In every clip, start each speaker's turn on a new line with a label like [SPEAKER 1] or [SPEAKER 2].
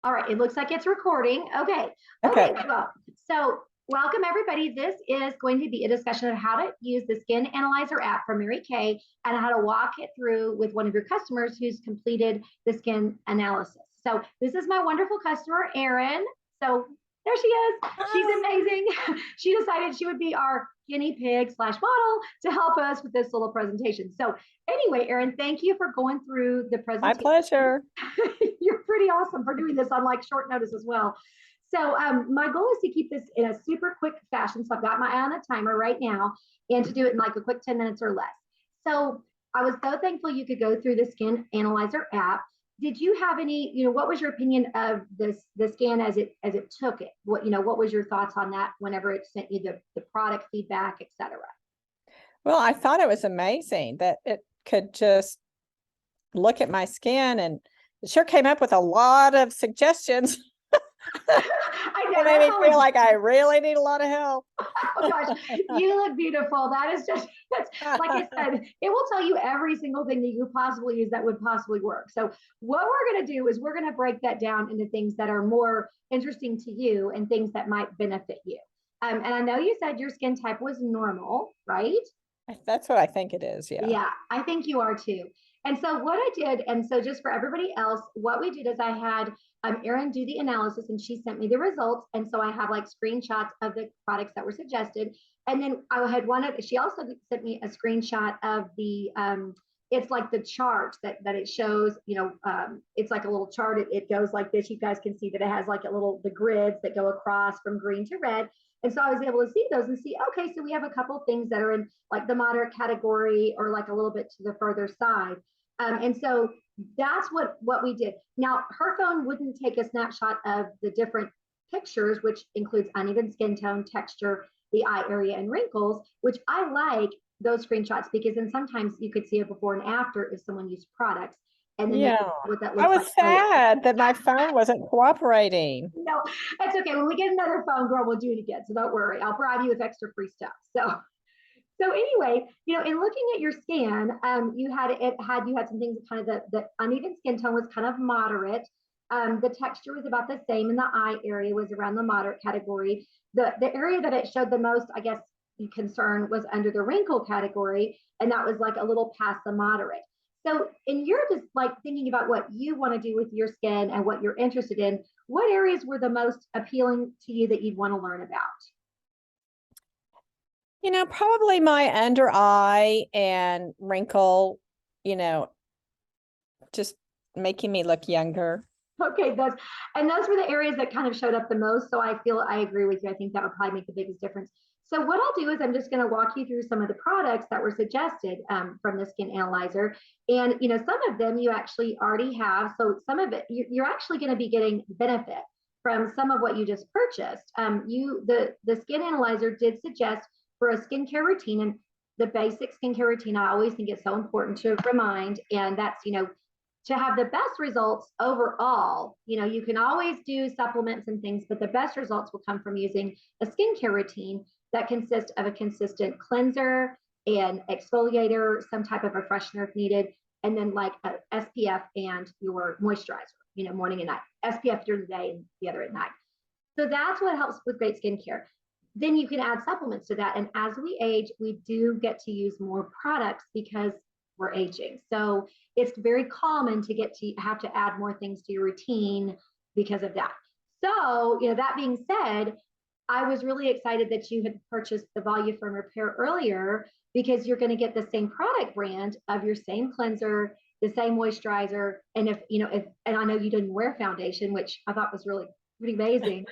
[SPEAKER 1] All right, it looks like it's recording. Okay.
[SPEAKER 2] Okay.
[SPEAKER 1] Okay, well, so welcome everybody. This is going to be a discussion of how to use the Skin Analyzer app from Mary Kay and how to walk it through with one of your customers who's completed the skin analysis. So this is my wonderful customer, Erin. So there she is. She's amazing. She decided she would be our guinea pig slash model to help us with this little presentation. So anyway, Erin, thank you for going through the
[SPEAKER 2] My
[SPEAKER 1] presentation.
[SPEAKER 2] pleasure.
[SPEAKER 1] You're pretty awesome for doing this on like short notice as well. So my goal is to keep this in a super quick fashion. So I've got my eye on a timer right now and to do it in like a quick 10 minutes or less. So I was so thankful you could go through the Skin Analyzer app. Did you have any, what was your opinion of the scan as it took it? What was your thoughts on that whenever it sent you the product feedback, et cetera?
[SPEAKER 2] Well, I thought it was amazing that it could just look at my skin, and it sure came up with a lot of suggestions.
[SPEAKER 1] I know
[SPEAKER 2] It made me
[SPEAKER 1] that's
[SPEAKER 2] feel
[SPEAKER 1] always,
[SPEAKER 2] like I really need a lot of help.
[SPEAKER 1] oh gosh, you look beautiful. That is just, that's, like I said, it will tell you every single thing that you possibly use that would possibly work. So what we're going to do is we're going to break that down into things that are more interesting to you and things that might benefit you. And I know you said your skin type was normal, right?
[SPEAKER 2] That's what I think it is. Yeah.
[SPEAKER 1] Yeah, I think you are too. And so what I did, and so just for everybody else, what we did is I had Erin do the analysis and she sent me the results. And so I have like screenshots of the products that were suggested. And then I had wanted, she also sent me a screenshot of it's like the chart that it shows, it's like a little chart. It goes like this. You guys can see that it has like the grids that go across from green to red. And so I was able to see those and see, okay, so we have a couple of things that are in like the moderate category or like a little bit to the further side. And so that's what we did. Now, her phone wouldn't take a snapshot of the different pictures, which includes uneven skin tone, texture, the eye area, and wrinkles, which I like those screenshots because then sometimes you could see a before and after if someone used products. And then
[SPEAKER 2] Yeah.
[SPEAKER 1] what that
[SPEAKER 2] I
[SPEAKER 1] looks like
[SPEAKER 2] was
[SPEAKER 1] later.
[SPEAKER 2] sad that my phone wasn't cooperating.
[SPEAKER 1] No, that's okay. When we get another phone, girl, we'll do it again. So don't worry. I'll bribe you with extra free stuff. So anyway, in looking at your scan, you had some things kind of the uneven skin tone was kind of moderate. The texture was about the same, and the eye area was around the moderate category. The area that it showed the most, I guess, concern was under the wrinkle category, and that was like a little past the moderate. So, and you're just like thinking about what you want to do with your skin and what you're interested in. What areas were the most appealing to you that you'd want to learn about?
[SPEAKER 2] Probably my under eye and wrinkle, just making me look younger.
[SPEAKER 1] Okay, those were the areas that kind of showed up the most. So I agree with you. I think that would probably make the biggest difference. So what I'll do is I'm just going to walk you through some of the products that were suggested from the Skin Analyzer, and some of them you actually already have. So some of it you're actually going to be getting benefit from some of what you just purchased. The Skin Analyzer did suggest for a skincare routine, and the basic skincare routine I always think is so important to remind, and that's to have the best results overall. You can always do supplements and things, but the best results will come from using a skincare routine that consists of a consistent cleanser, an exfoliator, some type of refreshener if needed, and then like a SPF and your moisturizer, morning and night. SPF during the day and the other at night. So that's what helps with great skincare. Then you can add supplements to that. And as we age, we do get to use more products because we're aging. So it's very common to have to add more things to your routine because of that. So, that being said, I was really excited that you had purchased the Voluform Repair earlier because you're going to get the same product brand of your same cleanser, the same moisturizer. And and I know you didn't wear foundation, which I thought was really pretty amazing.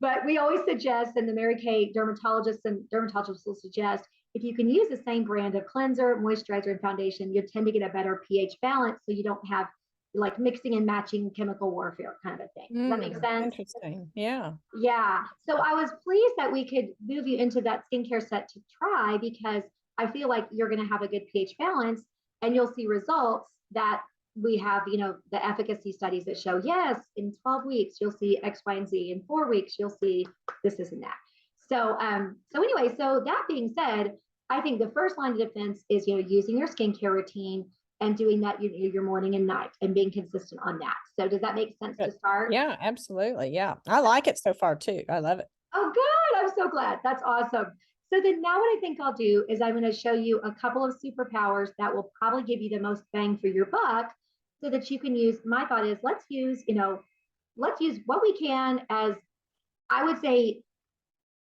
[SPEAKER 1] But we always suggest, and the Mary Kay dermatologists will suggest, if you can use the same brand of cleanser, moisturizer, and foundation, you tend to get a better pH balance, so you don't have like mixing and matching chemical warfare kind of a thing. Does that make sense?
[SPEAKER 2] Interesting. Yeah.
[SPEAKER 1] Yeah. So I was pleased that we could move you into that skincare set to try because I feel like you're going to have a good pH balance and you'll see results that we have, the efficacy studies that show, yes, in 12 weeks, you'll see X, Y, and Z. In 4 weeks, you'll see this and that. So anyway, so that being said, I think the first line of defense is, using your skincare routine and doing that your morning and night and being consistent on that. So does that make sense to start?
[SPEAKER 2] Yeah, absolutely. Yeah. I like it so far too. I love it.
[SPEAKER 1] Oh, good. I'm so glad. That's awesome. So then now what I think I'll do is I'm going to show you a couple of superpowers that will probably give you the most bang for your buck so that you can use, my thought is let's use what we can as, I would say,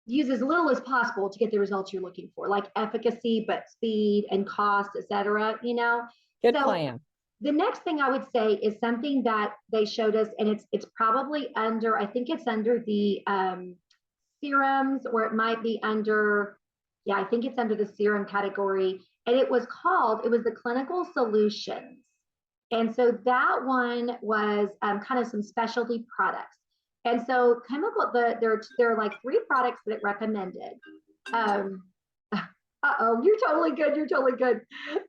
[SPEAKER 1] use as little as possible to get the results you're looking for, like efficacy, but speed and cost, etc.
[SPEAKER 2] Good
[SPEAKER 1] So
[SPEAKER 2] plan.
[SPEAKER 1] the next thing I would say is something that they showed us, and it's probably under, I think it's under the serums, or it might be under, yeah, I think it's under the serum category. And it was the clinical solutions. And so that one was kind of some specialty products. And so there are like 3 products that it recommended. You're totally good. You're totally good.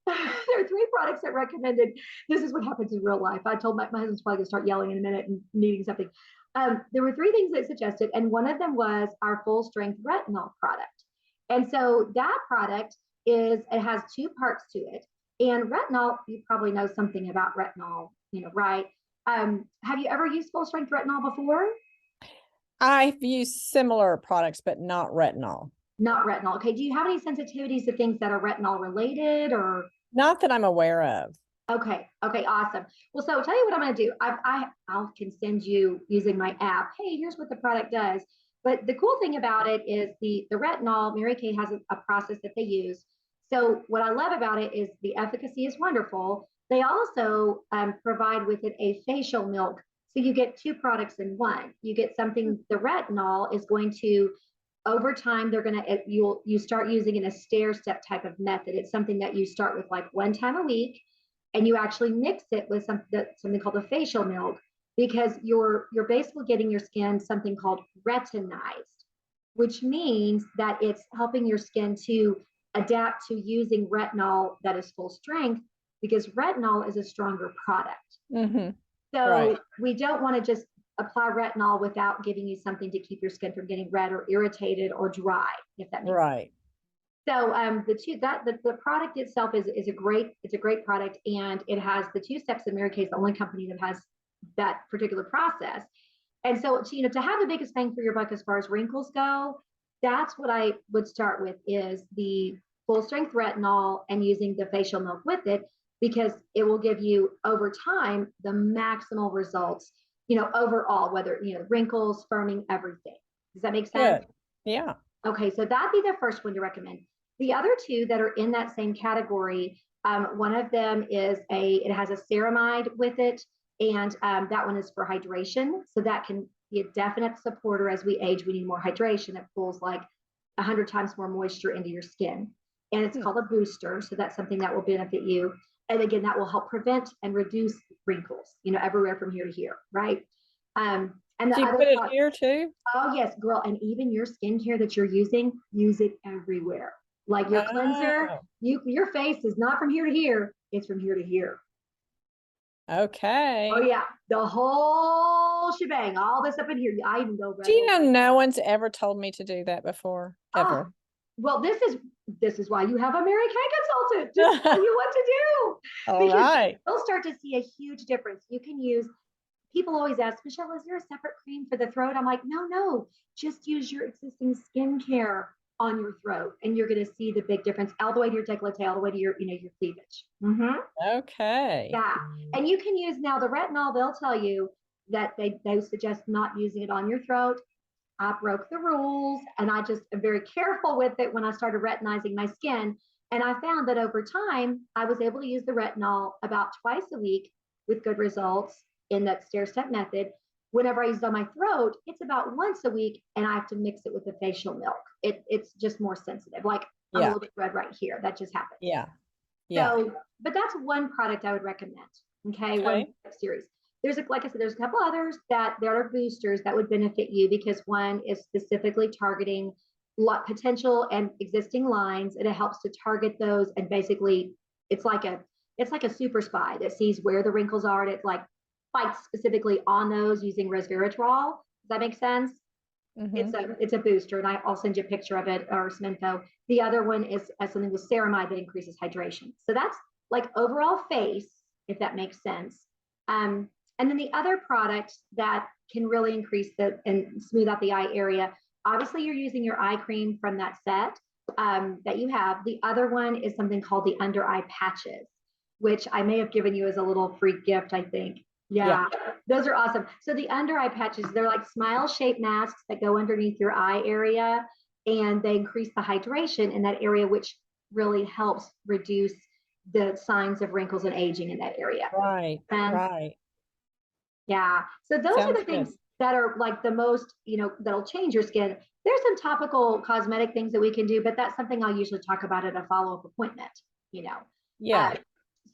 [SPEAKER 1] There are 3 products that recommended. This is what happens in real life. I told my husband's probably gonna start yelling in a minute and needing something. There were 3 things they suggested, and one of them was our full strength retinol product. And so that product it has 2 parts to it. And retinol, you probably know something about retinol, right? Have you ever used full strength retinol before?
[SPEAKER 2] I've used similar products, but not retinol.
[SPEAKER 1] Not retinol. Okay. Do you have any sensitivities to things that are retinol related or?
[SPEAKER 2] Not that I'm aware of.
[SPEAKER 1] Okay. Okay. Awesome. Well, so tell you what I'm going to do. I can send you using my app. Hey, here's what the product does. But the cool thing about it is the retinol, Mary Kay has a process that they use. So what I love about it is the efficacy is wonderful. They also provide with it a facial milk. So you get 2 products in one. You get something, the retinol is going to, over time, you start using in a stair step type of method. It's something that you start with like 1 time a week, and you actually mix it with something called the facial milk, because you're basically getting your skin something called retinized, which means that it's helping your skin to adapt to using retinol that is full strength, because retinol is a stronger product.
[SPEAKER 2] Mm-hmm.
[SPEAKER 1] So
[SPEAKER 2] right.
[SPEAKER 1] We don't want to just apply retinol without giving you something to keep your skin from getting red or irritated or dry, if that makes
[SPEAKER 2] right.
[SPEAKER 1] sense. So the product itself is a great product, and it has the 2 steps. In Mary Kay is the only company that has that particular process. And so to have the biggest bang for your buck as far as wrinkles go, that's what I would start with, is the full strength retinol and using the facial milk with it, because it will give you over time the maximal results, overall, whether, wrinkles, firming, everything. Does that make sense?
[SPEAKER 2] Good. Yeah.
[SPEAKER 1] Okay, so that'd be the first one to recommend. The other 2 that are in that same category, one of them it has a ceramide with it, and that one is for hydration. So that can be a definite supporter. As we age, we need more hydration. It pulls like 100 times more moisture into your skin. And it's called a booster. So that's something that will benefit you. And again, that will help prevent and reduce wrinkles, everywhere from here to here, right? And the
[SPEAKER 2] Do you
[SPEAKER 1] other
[SPEAKER 2] put it here too?
[SPEAKER 1] Oh, yes, girl. And even your skincare that you're using, use it everywhere. Like your cleanser, your face is not from here to here, it's from here to here.
[SPEAKER 2] Okay.
[SPEAKER 1] Oh, yeah. The whole shebang, all this up in here. I even go.
[SPEAKER 2] Do you know no one's ever told me to do that before? Ever.
[SPEAKER 1] Well, this is why you have a Mary Kay consultant to tell you what to do.
[SPEAKER 2] All right.
[SPEAKER 1] You'll start to see a huge difference. You can use, people always ask, Michelle, is there a separate cream for the throat? I'm like, no, just use your existing skincare on your throat, and you're going to see the big difference all the way to your décolleté, all the way to your, your cleavage. Mm-hmm.
[SPEAKER 2] Okay.
[SPEAKER 1] Yeah. And you can use now the retinol. They'll tell you that they suggest not using it on your throat. I broke the rules, and I just am very careful with it when I started retinizing my skin. And I found that over time, I was able to use the retinol about 2 a week with good results in that stair-step method. Whenever I use it on my throat, it's about once a week, and I have to mix it with the facial milk. It's just more sensitive. Like I'm a little bit red right here. That just happened.
[SPEAKER 2] Yeah.
[SPEAKER 1] So, but that's one product I would recommend. Okay. One series. Like I said, there's a couple others that there are boosters that would benefit you, because one is specifically targeting potential and existing lines, and it helps to target those. And basically, it's like a super spy that sees where the wrinkles are, and it like fights specifically on those using resveratrol. Does that make sense? Mm-hmm. It's a booster, and I'll send you a picture of it or some info. The other one is something with ceramide that increases hydration. So like overall face, if that makes sense. And then the other product that can really increase and smooth out the eye area, obviously you're using your eye cream from that set that you have. The other one is something called the under eye patches, which I may have given you as a little free gift, I think. Yeah, those are awesome. So the under eye patches, they're like smile shaped masks that go underneath your eye area, and they increase the hydration in that area, which really helps reduce the signs of wrinkles and aging in that area.
[SPEAKER 2] Right. Right.
[SPEAKER 1] Yeah. So those are
[SPEAKER 2] Sounds
[SPEAKER 1] the things that are like the most, that'll change your skin. There's some topical cosmetic things that we can do, but that's something I'll usually talk about at a follow-up appointment,
[SPEAKER 2] Yeah.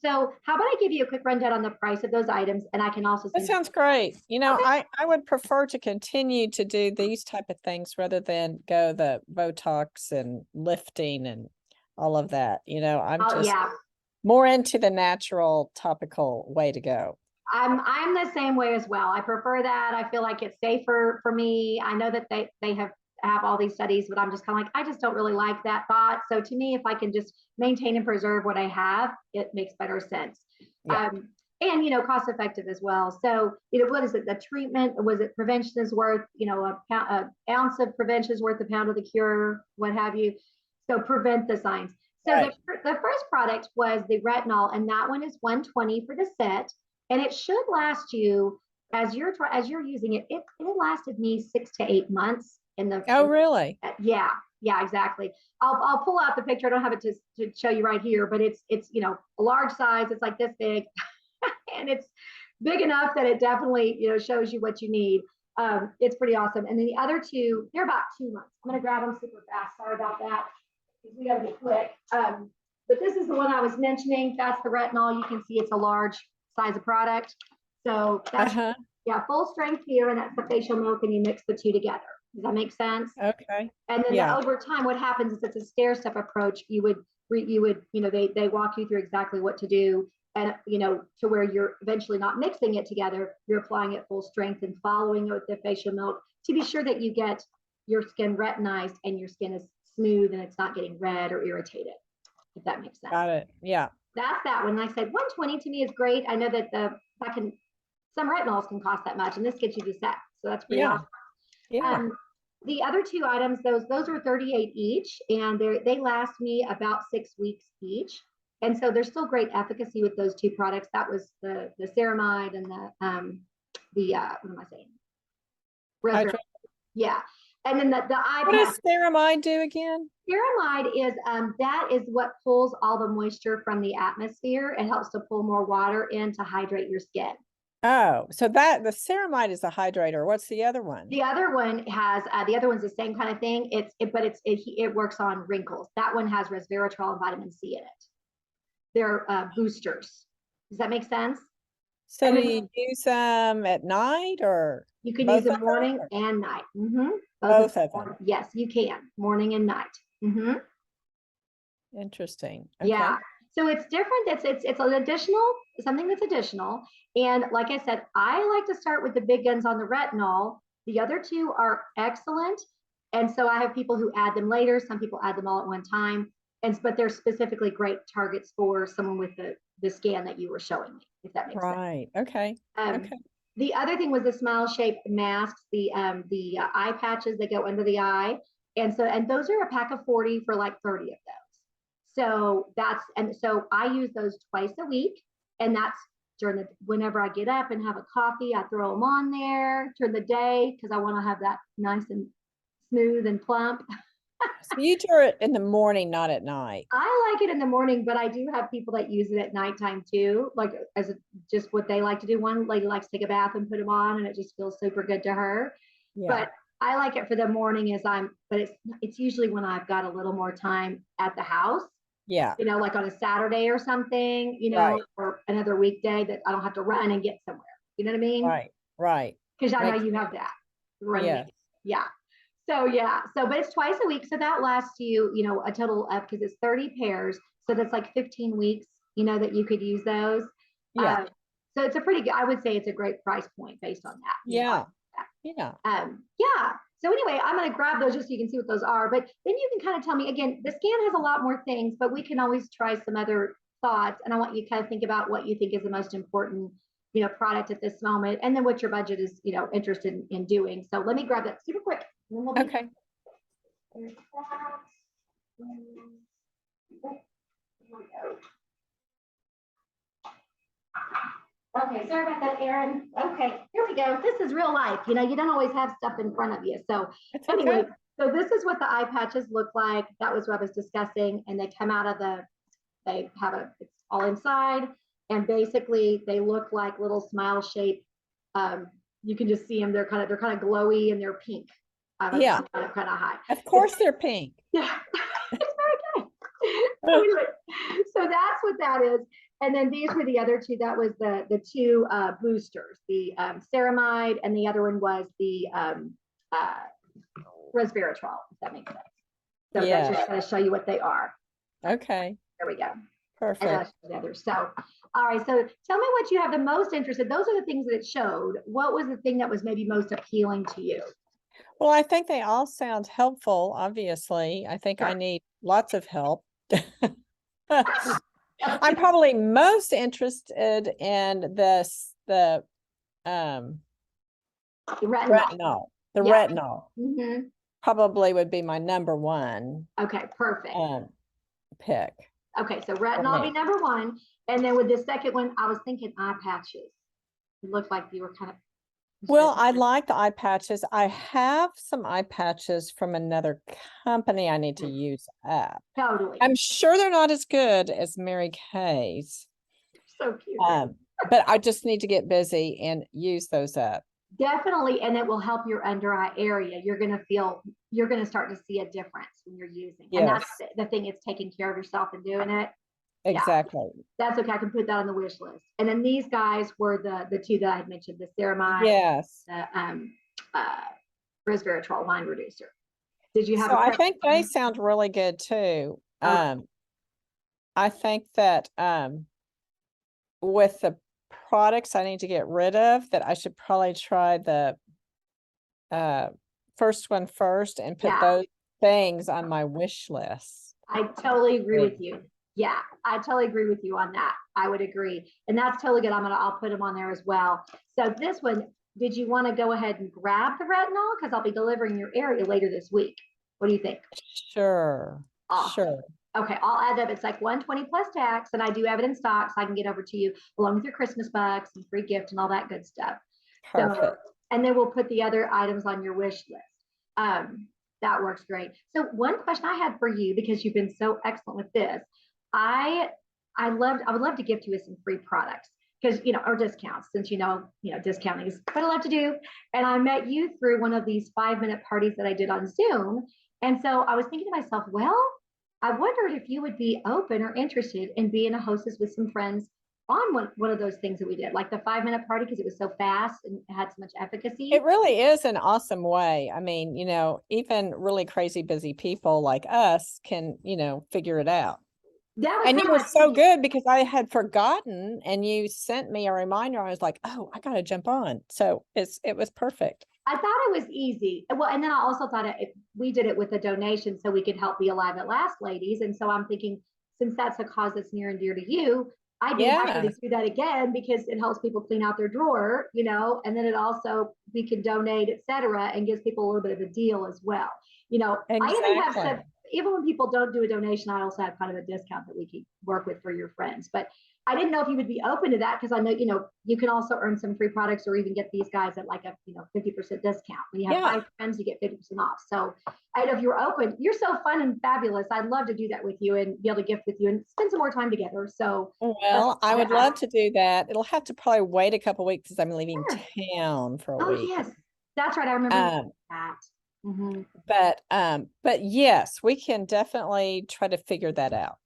[SPEAKER 1] So how about I give you a quick rundown on the price of those items, and I can also
[SPEAKER 2] That sounds great. Okay. I would prefer to continue to do these type of things rather than go the Botox and lifting and all of that. I'm just more into the natural topical way to go.
[SPEAKER 1] I'm the same way as well. I prefer that. I feel like it's safer for me. I know that they have all these studies, but I'm just kind of like, I just don't really like that thought. So to me, if I can just maintain and preserve what I have, it makes better sense. Yeah. And cost effective as well. So what is it? The treatment, was it prevention is worth a ounce of prevention is worth a pound of the cure, what have you. So prevent the signs. So right. The first product was the retinol, and that one is $120 for the set. And it should last you as you're using it. It lasted me 6 to 8 months in the.
[SPEAKER 2] Oh, really?
[SPEAKER 1] Yeah, exactly. I'll pull out the picture. I don't have it to show you right here, but it's a large size. It's like this big, and it's big enough that it definitely shows you what you need. It's pretty awesome. And then the other two, they're about 2 months. I'm gonna grab them super fast. Sorry about that. We gotta be quick. But this is the one I was mentioning. That's the retinol. You can see it's a large size of product. So that's full strength here, and that's the facial milk, and you mix the two together. Does that make sense?
[SPEAKER 2] Okay.
[SPEAKER 1] And then over time, what happens is it's a stair-step approach. You would they walk you through exactly what to do, and to where you're eventually not mixing it together, you're applying it full strength and following it with the facial milk to be sure that you get your skin retinized and your skin is smooth and it's not getting red or irritated, if that makes sense.
[SPEAKER 2] Got it. Yeah.
[SPEAKER 1] That's that one. I said 120 to me is great. I know that some retinols can cost that much, and this gets you the set. So that's pretty awesome. Yeah. The other two items, those are 38 each, and they last me about 6 weeks each. And so there's still great efficacy with those two products. That was the ceramide and the what am I saying? Yeah. And then the eye.
[SPEAKER 2] What does ceramide do again?
[SPEAKER 1] Ceramide is that is what pulls all the moisture from the atmosphere. It helps to pull more water in to hydrate your skin.
[SPEAKER 2] Oh, so the ceramide is a hydrator. What's the other one?
[SPEAKER 1] The other one has the other one's the same kind of thing. It works on wrinkles. That one has resveratrol and vitamin C in it. They're boosters. Does that make sense?
[SPEAKER 2] So do you use them at night, or
[SPEAKER 1] you can use them morning and night? Mm-hmm.
[SPEAKER 2] Both of them.
[SPEAKER 1] Yes, you can, morning and night. Mm-hmm.
[SPEAKER 2] Interesting. Okay.
[SPEAKER 1] Yeah. So it's different. It's an additional, something that's additional. And like I said, I like to start with the big guns on the retinol. The other two are excellent. And so I have people who add them later. Some people add them all at one time. But they're specifically great targets for someone with the scan that you were showing me, if that makes sense.
[SPEAKER 2] Right. Okay. Okay.
[SPEAKER 1] The other thing was the smile shaped masks, the eye patches that go under the eye. And those are a pack of 40 for like 30 of those. So I use those twice a week, and that's whenever I get up and have a coffee, I throw them on there during the day because I want to have that nice and smooth and plump.
[SPEAKER 2] So you do it in the morning, not at night.
[SPEAKER 1] I like it in the morning, but I do have people that use it at nighttime too, like just what they like to do. One lady likes to take a bath and put them on, and it just feels super good to her. Yeah. But I like it for the morning but it's usually when I've got a little more time at the house.
[SPEAKER 2] Yeah.
[SPEAKER 1] Like on a Saturday or something,
[SPEAKER 2] right.
[SPEAKER 1] Or another weekday that I don't have to run and get somewhere. You know what I mean?
[SPEAKER 2] Right. Right.
[SPEAKER 1] Because I know you have that.
[SPEAKER 2] Yeah.
[SPEAKER 1] Yeah. So but it's twice a week. So that lasts you, a total of, because it's 30 pairs. So that's like 15 weeks, that you could use those.
[SPEAKER 2] Yeah.
[SPEAKER 1] So it's I would say it's a great price point based on that.
[SPEAKER 2] Yeah.
[SPEAKER 1] Yeah. Yeah. So anyway, I'm going to grab those just so you can see what those are. But then you can kind of tell me, again, the scan has a lot more things, but we can always try some other thoughts, and I want you to kind of think about what you think is the most important, product at this moment, and then what your budget is, interested in doing. So let me grab that super quick.
[SPEAKER 2] Okay.
[SPEAKER 1] Okay, sorry about that, Erin. Okay, here we go. This is real life. You don't always have stuff in front of you. So anyway, so this is what the eye patches look like. That was what I was discussing. And they come out of they have it's all inside. And basically they look like little smile shape. You can just see them. They're kind of glowy and they're pink.
[SPEAKER 2] Yeah.
[SPEAKER 1] Kind of high.
[SPEAKER 2] Of course they're pink.
[SPEAKER 1] Yeah. It's very good. Anyway, so that's what that is. And then these were the other two. That was the two boosters, the ceramide, and the other one was the resveratrol, if that makes sense. So that's just going to show you what they are.
[SPEAKER 2] Okay.
[SPEAKER 1] There we go.
[SPEAKER 2] Perfect.
[SPEAKER 1] The others. So, all right. So tell me what you have the most interested. Those are the things that it showed. What was the thing that was maybe most appealing to you?
[SPEAKER 2] Well, I think they all sound helpful, obviously. I think I need lots of help. I'm probably most interested in the retinol. The retinol probably would be my number one.
[SPEAKER 1] Okay, perfect.
[SPEAKER 2] Pick.
[SPEAKER 1] Okay, so retinol be number one, and then with the second one, I was thinking eye patches. It looked like you were kind of.
[SPEAKER 2] Well, I like the eye patches. I have some eye patches from another company I need to use up.
[SPEAKER 1] Totally.
[SPEAKER 2] I'm sure they're not as good as Mary Kay's.
[SPEAKER 1] So cute.
[SPEAKER 2] But I just need to get busy and use those up.
[SPEAKER 1] Definitely, and it will help your under eye area. You're going to start to see a difference when you're using. Yes. And that's the thing, it's taking care of yourself and doing it.
[SPEAKER 2] Exactly.
[SPEAKER 1] Yeah. That's okay. I can put that on the wish list. And then these guys were the two that I had mentioned, the ceramide, the resveratrol line reducer. Did you have?
[SPEAKER 2] So I think they sound really good too. I think that with the products I need to get rid of, that I should probably try the first one first and put those things on my wish list.
[SPEAKER 1] I totally agree with you. Yeah, I totally agree with you on that. I would agree. And that's totally good. I'll put them on there as well. So this one, did you want to go ahead and grab the retinol? Because I'll be delivering your area later this week. What do you think?
[SPEAKER 2] Sure. Awesome. Sure.
[SPEAKER 1] Okay, I'll add up. It's like $120 plus tax, and I do have it in stock, so I can get over to you along with your Christmas bucks and free gift and all that good stuff.
[SPEAKER 2] Perfect.
[SPEAKER 1] So, and then we'll put the other items on your wish list. That works great. So one question I had for you, because you've been so excellent with this, I would love to gift you with some free products because, or discounts, since discounting is what I love to do. And I met you through one of these 5-minute parties that I did on Zoom. And so I was thinking to myself, well, I wondered if you would be open or interested in being a hostess with some friends on one of those things that we did, like the 5-minute party, because it was so fast and had so much efficacy.
[SPEAKER 2] It really is an awesome way. I mean, even really crazy busy people like us can, figure it out. And it was so good because I had forgotten and you sent me a reminder. I was like, oh, I got to jump on. So it was perfect.
[SPEAKER 1] I thought it was easy. Well, and then I also thought we did it with a donation so we could help Be Alive at Last ladies. And so I'm thinking, since that's a cause that's near and dear to you, I'd be happy to do that again because it helps people clean out their drawer, and then it also, we can donate, et cetera, and gives people a little bit of a deal as well.
[SPEAKER 2] Exactly.
[SPEAKER 1] I even have some, even when people don't do a donation, I also have kind of a discount that we can work with for your friends. But I didn't know if you would be open to that because I know, you can also earn some free products or even get these guys at like a 50% discount. When you have 5 friends, you get 50% off. So I don't know if you're open. You're so fun and fabulous. I'd love to do that with you and be able to gift with you and spend some more time together. So
[SPEAKER 2] well, I would love to do that. It'll have to probably wait a couple of weeks because I'm leaving town for a week.
[SPEAKER 1] Oh yes, that's right. I remember that.
[SPEAKER 2] Mm-hmm. But yes, we can definitely try to figure that out.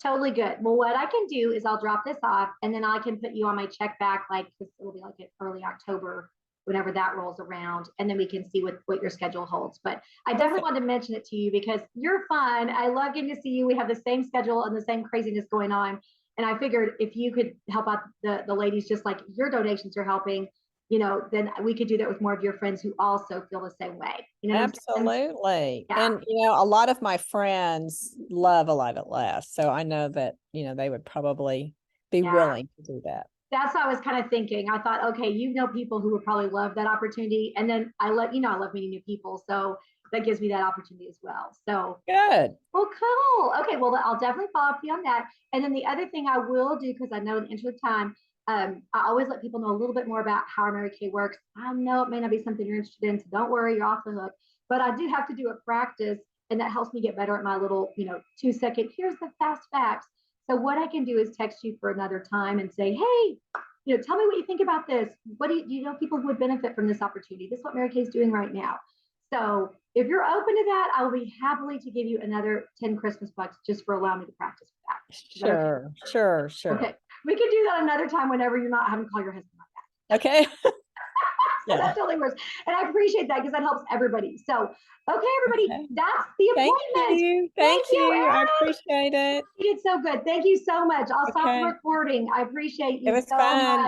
[SPEAKER 1] Totally good. Well, what I can do is I'll drop this off and then I can put you on my check back, it'll be like early October, whenever that rolls around. And then we can see what your schedule holds. But I definitely wanted to mention it to you because you're fun. I love getting to see you. We have the same schedule and the same craziness going on. And I figured if you could help out the ladies, just like your donations are helping, then we could do that with more of your friends who also feel the same way.
[SPEAKER 2] Absolutely.
[SPEAKER 1] Yeah.
[SPEAKER 2] And, a lot of my friends love Alive at Last. So I know that, they would probably be willing to do that.
[SPEAKER 1] That's what I was kind of thinking. I thought, okay, people who would probably love that opportunity. And then I love meeting new people. So that gives me that opportunity as well. So
[SPEAKER 2] good.
[SPEAKER 1] Well, cool. Okay, well, I'll definitely follow up with you on that. And then the other thing I will do, because I know in the interest of time, I always let people know a little bit more about how our Mary Kay works. I know it may not be something you're interested in, so don't worry, you're off the hook. But I do have to do a practice, and that helps me get better at my little, 2-second, here's the fast facts. So what I can do is text you for another time and say, hey, tell me what you think about this. What do you know people who would benefit from this opportunity? This is what Mary Kay is doing right now. So if you're open to that, I will be happily to give you another 10 Christmas bucks just for allowing me to practice with that.
[SPEAKER 2] Sure, okay? Sure.
[SPEAKER 1] Okay. We can do that another time whenever you're not having to call your husband like
[SPEAKER 2] that. Okay.
[SPEAKER 1] So that totally works. And I appreciate that because that helps everybody. So, okay, everybody, that's the appointment.
[SPEAKER 2] Thank you. I appreciate it.
[SPEAKER 1] You did so good. Thank you so much. I'll stop the recording. I appreciate you so much.